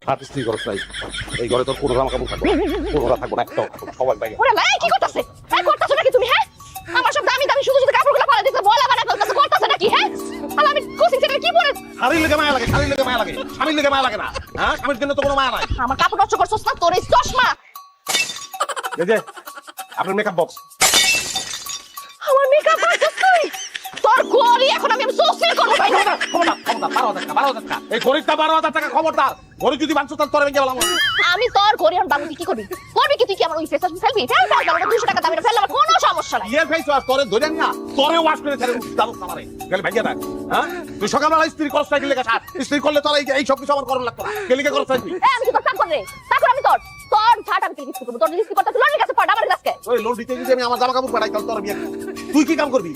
হাত স্ত্রী করছ নাই এই ঘরে তোর কোনো জামা কাপড় থাকবে কোনো থাকবো না একটাও সবাই বাইরে ওরে ভাই কি করতেছে হ্যাঁ করতেছ নাকি তুমি হ্যাঁ আমার সব দামি দামি শুধু শুধু কাপড়গুলো পরে দিতে বলা বানা ফেলতেছে করতেছ নাকি হ্যাঁ আর আমি কোচিং সেন্টারে কি পরে শাড়ির লেগে মায়া লাগে শাড়ির লেগে মায়া লাগে স্বামীর লেগে মায়া লাগে না হ্যাঁ স্বামীর জন্য তো কোনো মায়া নাই আমার কাপড় নষ্ট করছস না তোর এই চশমা এই যে আপনার মেকআপ বক্স আমার মেকআপ করছস তুই তোর গলি এখন আমি সোসিয়াল করব ভাই এই গরিবটা 12,000 টাকা খবরদার গরিব যদি বাঁচতো তাহলে তোর ভেঙে গেলাম আমি তোর করি আর বাবু কি করবি করবি কি তুই কি আমার ওই ফেস ফেলবি ফেল ফেল আমার 200 টাকা দামের ফেললে আমার কোনো সমস্যা নাই ইয়ে ফেস ওয়াশ তোরে ধরেন না তোরে ওয়াশ করে ছেড়ে দাও আমারে গেলে ভাইয়া না হ্যাঁ তুই সকালবেলা স্ত্রী করছ না গেলে কাট স্ত্রী করলে তোর এই সব কিছু আমার করণ লাগতো না গেলিকে করছ না আমি কি তোর চাকর রে চাকর আমি তোর ঝাট আমি লিখতে করব তোর লিখতে করতে লড়ি কাছে পড় আমার কাছে ওই লোন দিতে যদি আমি আমার জামা কাপড় পাঠাই তাহলে তোর বিয়ে তুই কি কাম করবি